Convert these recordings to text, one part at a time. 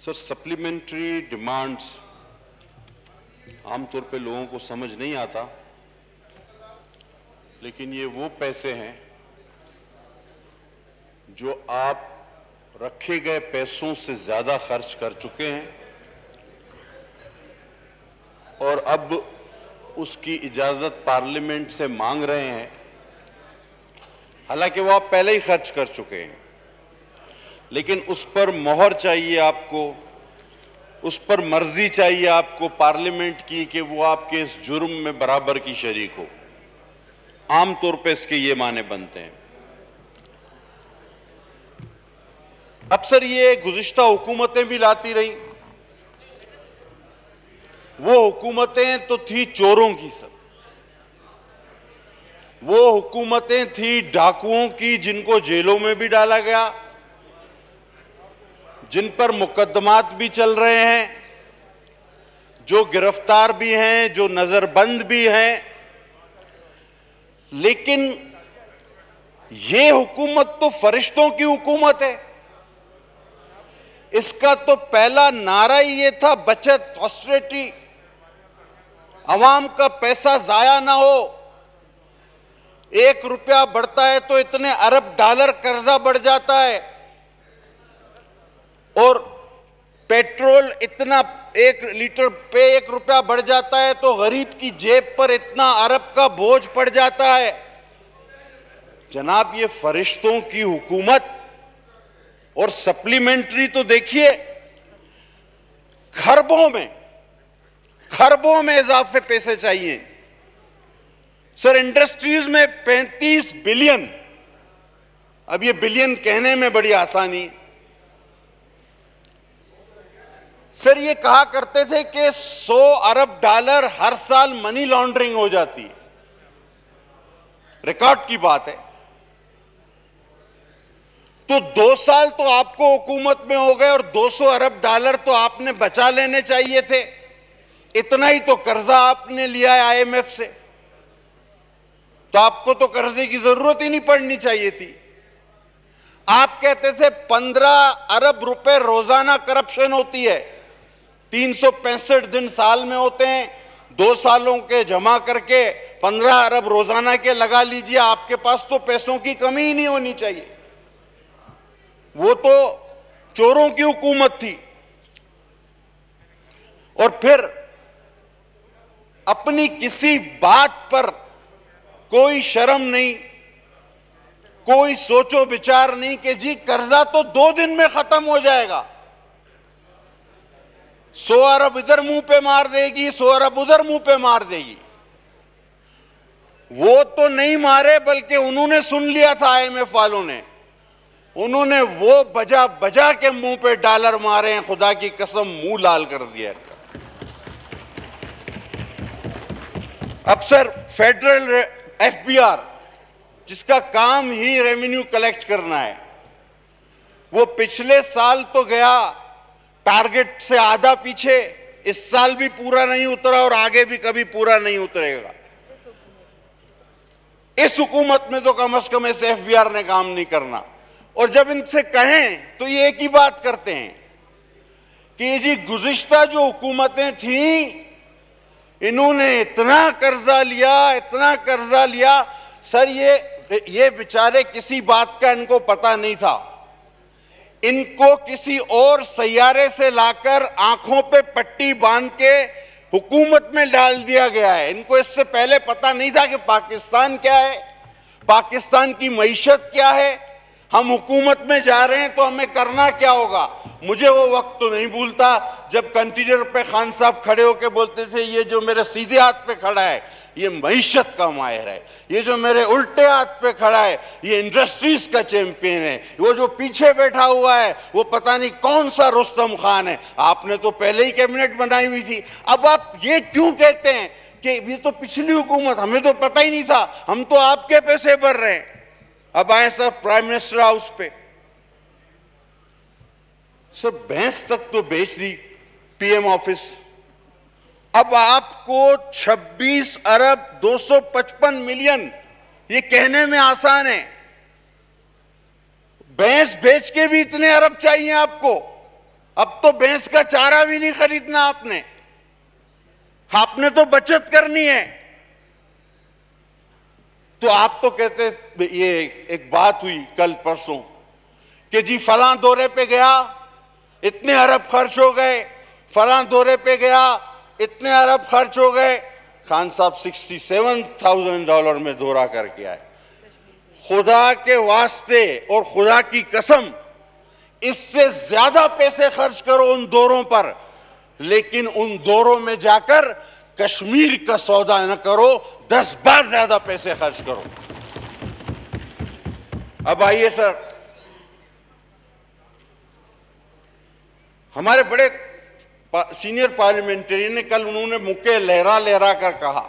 Sir, supplementary demands आमतौर पे लोगों को समझ नहीं आता, लेकिन ये वो पैसे हैं जो आप रखे गए पैसों से ज्यादा खर्च कर चुके हैं और अब उसकी इजाजत पार्लियामेंट से मांग रहे हैं। हालांकि वो आप पहले ही खर्च कर चुके हैं, लेकिन उस पर मोहर चाहिए आपको, उस पर मर्जी चाहिए आपको पार्लियामेंट की कि वो आपके इस जुर्म में बराबर की शरीक हो। आमतौर पे इसके ये माने बनते हैं। अक्सर ये गुज़िश्ता हुकूमतें भी लाती रही, वो हुकूमतें तो थी चोरों की सर, वो हुकूमतें थी डाकुओं की जिनको जेलों में भी डाला गया, जिन पर मुकदमात भी चल रहे हैं, जो गिरफ्तार भी हैं, जो नजरबंद भी हैं। लेकिन ये हुकूमत तो फरिश्तों की हुकूमत है। इसका तो पहला नारा ही ये था, बचत, ऑस्टेरिटी, अवाम का पैसा जाया ना हो। 1 रुपया बढ़ता है तो इतने अरब डॉलर कर्जा बढ़ जाता है, और पेट्रोल इतना 1 लीटर पे 1 रुपया बढ़ जाता है तो गरीब की जेब पर इतना अरब का बोझ पड़ जाता है। जनाब, ये फरिश्तों की हुकूमत। और सप्लीमेंट्री तो देखिए, खरबों में इजाफे पैसे चाहिए सर। इंडस्ट्रीज में 35 बिलियन, अब ये बिलियन कहने में बड़ी आसानी है सर। ये कहा करते थे कि 100 अरब डॉलर हर साल मनी लॉन्ड्रिंग हो जाती है, रिकॉर्ड की बात है। तो 2 साल तो आपको हुकूमत में हो गए और 200 अरब डॉलर तो आपने बचा लेने चाहिए थे। इतना ही तो कर्जा आपने लिया है IMF से, तो आपको तो कर्जे की जरूरत ही नहीं पड़नी चाहिए थी। आप कहते थे 15 अरब रुपए रोजाना करप्शन होती है, 365 दिन साल में होते हैं, 2 सालों के जमा करके 15 अरब रोजाना के लगा लीजिए। आपके पास तो पैसों की कमी ही नहीं होनी चाहिए। वो तो चोरों की हुकूमत थी। और फिर अपनी किसी बात पर कोई शर्म नहीं, कोई सोचो विचार नहीं कि जी कर्जा तो 2 दिन में खत्म हो जाएगा। 100 अरब इधर मुंह पे मार देगी, 100 अरब उधर मुंह पे मार देगी। वो तो नहीं मारे, बल्कि उन्होंने सुन लिया था IMF वालों ने, उन्होंने वो बजा बजा के मुंह पे डॉलर मारे हैं। खुदा की कसम, मुंह लाल कर दिया। अब सर, फेडरल FBR, जिसका काम ही रेवेन्यू कलेक्ट करना है, वो पिछले साल तो गया टारगेट से आधा पीछे, इस साल भी पूरा नहीं उतरा और आगे भी कभी पूरा नहीं उतरेगा। इस हुकूमत में तो कम से कम इस FBR ने काम नहीं करना। और जब इनसे कहें तो ये एक ही बात करते हैं कि जी गुज़िश्ता जो हुकूमतें थीं, इन्होंने इतना कर्जा लिया सर। ये बेचारे किसी बात का इनको पता नहीं था। इनको किसी और सैयारे से लाकर आंखों पे पट्टी बांध के हुकूमत में डाल दिया गया है। इनको इससे पहले पता नहीं था कि पाकिस्तान क्या है, पाकिस्तान की मईशत क्या है, हम हुकूमत में जा रहे हैं तो हमें करना क्या होगा। मुझे वो वक्त तो नहीं भूलता जब कंटेनर पे खान साहब खड़े होकर बोलते थे, ये जो मेरे सीधे हाथ पे खड़ा है ये मईशत का माहिर है, ये जो मेरे उल्टे हाथ पे खड़ा है ये इंडस्ट्रीज का चैंपियन है, वो जो पीछे बैठा हुआ है वो पता नहीं कौन सा रुस्तम खान है। आपने तो पहले ही कैबिनेट बनाई हुई थी। अब आप ये क्यों कहते हैं कि ये तो पिछली हुकूमत, हमें तो पता ही नहीं था, हम तो आपके पैसे भर रहे हैं। अब आए सर प्राइम मिनिस्टर हाउस पे, सर भैंस तक तो बेच दी PM ऑफिस। अब आपको 26 अरब 255 मिलियन, ये कहने में आसान है, भैंस बेच के भी इतने अरब चाहिए आपको। अब तो भैंस भैंस का चारा भी नहीं खरीदना आपने तो बचत करनी है। तो आप तो कहते, ये एक बात हुई कल परसों कि जी फलां दौरे पे गया, इतने अरब खर्च हो गए, फलां दौरे पे गया, इतने अरब खर्च हो गए। खान साहब $67,000 में दौरा करके आए। खुदा के वास्ते और खुदा की कसम, इससे ज्यादा पैसे खर्च करो उन दौरों पर, लेकिन उन दौरों में जाकर कश्मीर का सौदा न करो, 10 बार ज्यादा पैसे खर्च करो। अब आइए सर, हमारे बड़े सीनियर पार्लियामेंटेरियन ने कल, उन्होंने मुक्के लहरा लहरा कर कहा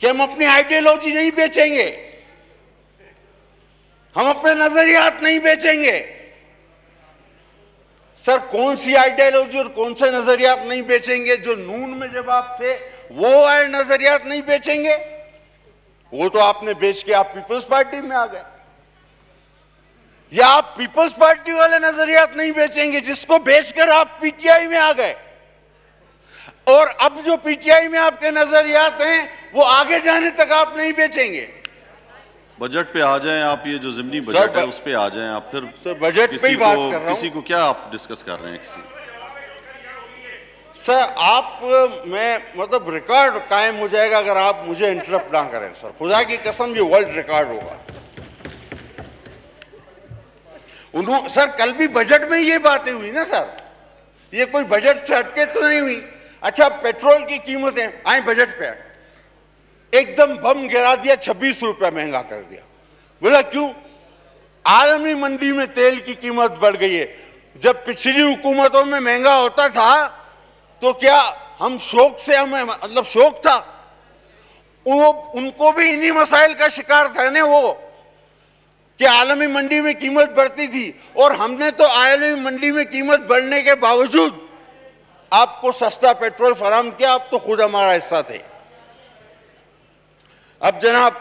कि हम अपनी आइडियोलॉजी नहीं बेचेंगे, हम अपने नजरियात नहीं बेचेंगे। सर कौन सी आइडियोलॉजी और कौन से नजरियात नहीं बेचेंगे? जो नून में जब आप थे वो आए नजरियात नहीं बेचेंगे, वो तो आपने बेच के आप पीपल्स पार्टी में आ गए। या आप पीपल्स पार्टी वाले नजरियात नहीं बेचेंगे जिसको बेचकर आप पीटीआई में आ गए, और अब जो पीटीआई में आपके नजरियात हैं वो आगे जाने तक आप नहीं बेचेंगे। बजट पे आ जाएं आप, ये जो ज़िमनी बजट है उस पे आ जाएं आप। फिर सर बजट पे ही बात कर रहा हूं। किसी को क्या आप डिस्कस कर रहे हैं किसी? सर आप, मैं मतलब रिकॉर्ड कायम हो जाएगा अगर आप मुझे इंटरप्ट ना करें सर, खुदा की कसम ये वर्ल्ड रिकॉर्ड होगा। सर कल भी बजट में ये बातें हुई ना सर, ये कोई बजट से हटके तो नहीं हुई। अच्छा पेट्रोल की कीमतें आए बजट पे, एकदम बम गिरा दिया, 26 रुपया महंगा कर दिया। बोला क्यों? आलमी मंडी में तेल की कीमत बढ़ गई है। जब पिछली हुकूमतों में महंगा होता था तो क्या हम शौक से, हमें मतलब शौक था, उनको भी इन्हीं मसाइल का शिकार था ना वो, कि आलमी मंडी में कीमत बढ़ती थी, और हमने तो आलमी मंडी में कीमत बढ़ने के बावजूद आपको सस्ता पेट्रोल फराहम किया। आप तो खुद हमारा हिस्सा थे। अब जनाब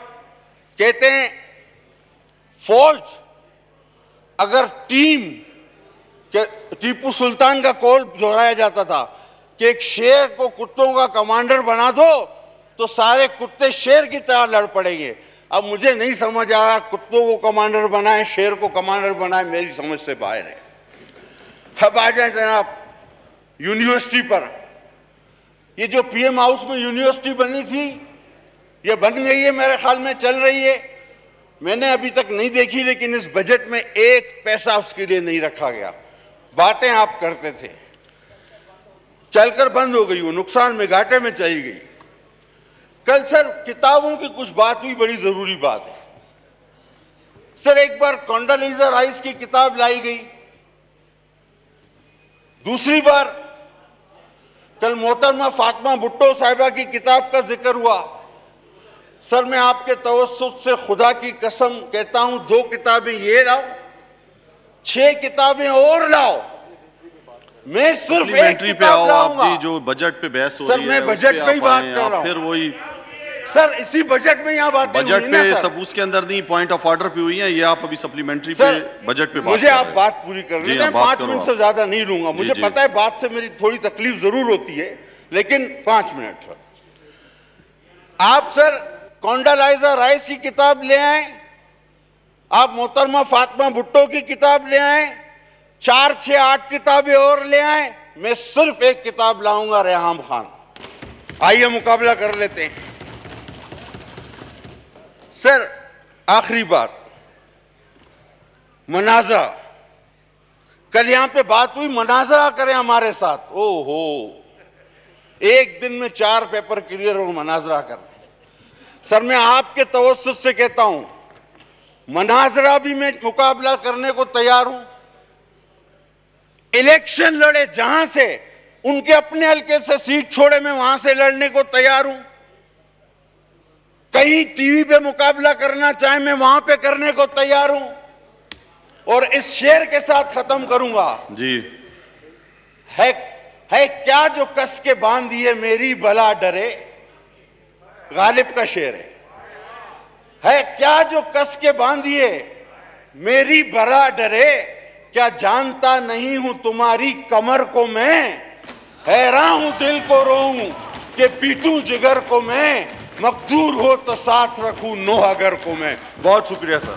कहते हैं फौज, अगर टीपू सुल्तान का कौल दोहराया जाता था कि एक शेर को कुत्तों का कमांडर बना दो तो सारे कुत्ते शेर की तरह लड़ पड़ेंगे। अब मुझे नहीं समझ आ रहा कुत्तों को कमांडर बनाए, शेर को कमांडर बनाए, मेरी समझ से बाहर है। अब आ जाए जनाब यूनिवर्सिटी पर। ये जो पीएम हाउस में यूनिवर्सिटी बनी थी, ये बन गई है, मेरे ख्याल में चल रही है। मैंने अभी तक नहीं देखी, लेकिन इस बजट में 1 पैसा उसके लिए नहीं रखा गया। बातें आप करते थे, चलकर बंद हो गई, वो नुकसान में, घाटे में चली गई। कल सर किताबों की कुछ बात हुई, बड़ी जरूरी बात है सर। एक बार कोंडालीजा राइस की किताब लाई गई, दूसरी बार कल मोहतरमा फातिमा भुट्टो साहिबा की किताब का जिक्र हुआ। सर मैं आपके तवस्सुत से खुदा की कसम कहता हूं, 2 किताबें ये लाओ, 6 किताबें और लाओ, मैं सिर्फ एक किताब लाऊंगा। आप जो बजट पे बहस हो सर रही है, मैं बजट पे ही बात कर रहा हूं। फिर वही सर इसी बजट में यहाँ बातें बजट पे सब उसके अंदर नहीं, पॉइंट ऑफ ऑर्डर पे हुई है, ये आप अभी सप्लीमेंट्री पे बजट पे मुझे आप बात पूरी करने दें, 5 मिनट से ज्यादा नहीं लूंगा। मुझे पता है बात से मेरी थोड़ी तकलीफ जरूर होती है, लेकिन 5 मिनट। आप सर कोंडालीजा राइस की किताब ले आए, आप मोहतरमा फातिमा भुट्टो की किताब ले आए, 4, 6, 8 किताबें और ले आए, मैं सिर्फ एक किताब लाऊंगा, रेहाम खान। आइए मुकाबला कर लेते हैं। सर आखिरी बात, मनाजरा। कल यहां पे बात हुई, मनाजरा करें हमारे साथ। ओहो, एक दिन में 4 पेपर क्लियर और मनाजरा कर रहे। सर मैं आपके तवस्सुत से कहता हूं, मनाजरा भी मैं मुकाबला करने को तैयार हूं। इलेक्शन लड़े जहां से, उनके अपने हल्के से सीट छोड़े, मैं वहां से लड़ने को तैयार हूं। कहीं टीवी पे मुकाबला करना चाहे, मैं वहां पे करने को तैयार हूं। और इस शेर के साथ खत्म करूंगा जी। है क्या जो कस के बांधिए मेरी भला डरे, गालिब का शेर है क्या जो कस के बांधिए मेरी भला डरे, क्या जानता नहीं हूं तुम्हारी कमर को मैं, हैरान हूं दिल को रोऊं कि पीटूं जिगर को मैं, मकदूर हो तो साथ रखूं नो अगर को मैं। बहुत शुक्रिया सर।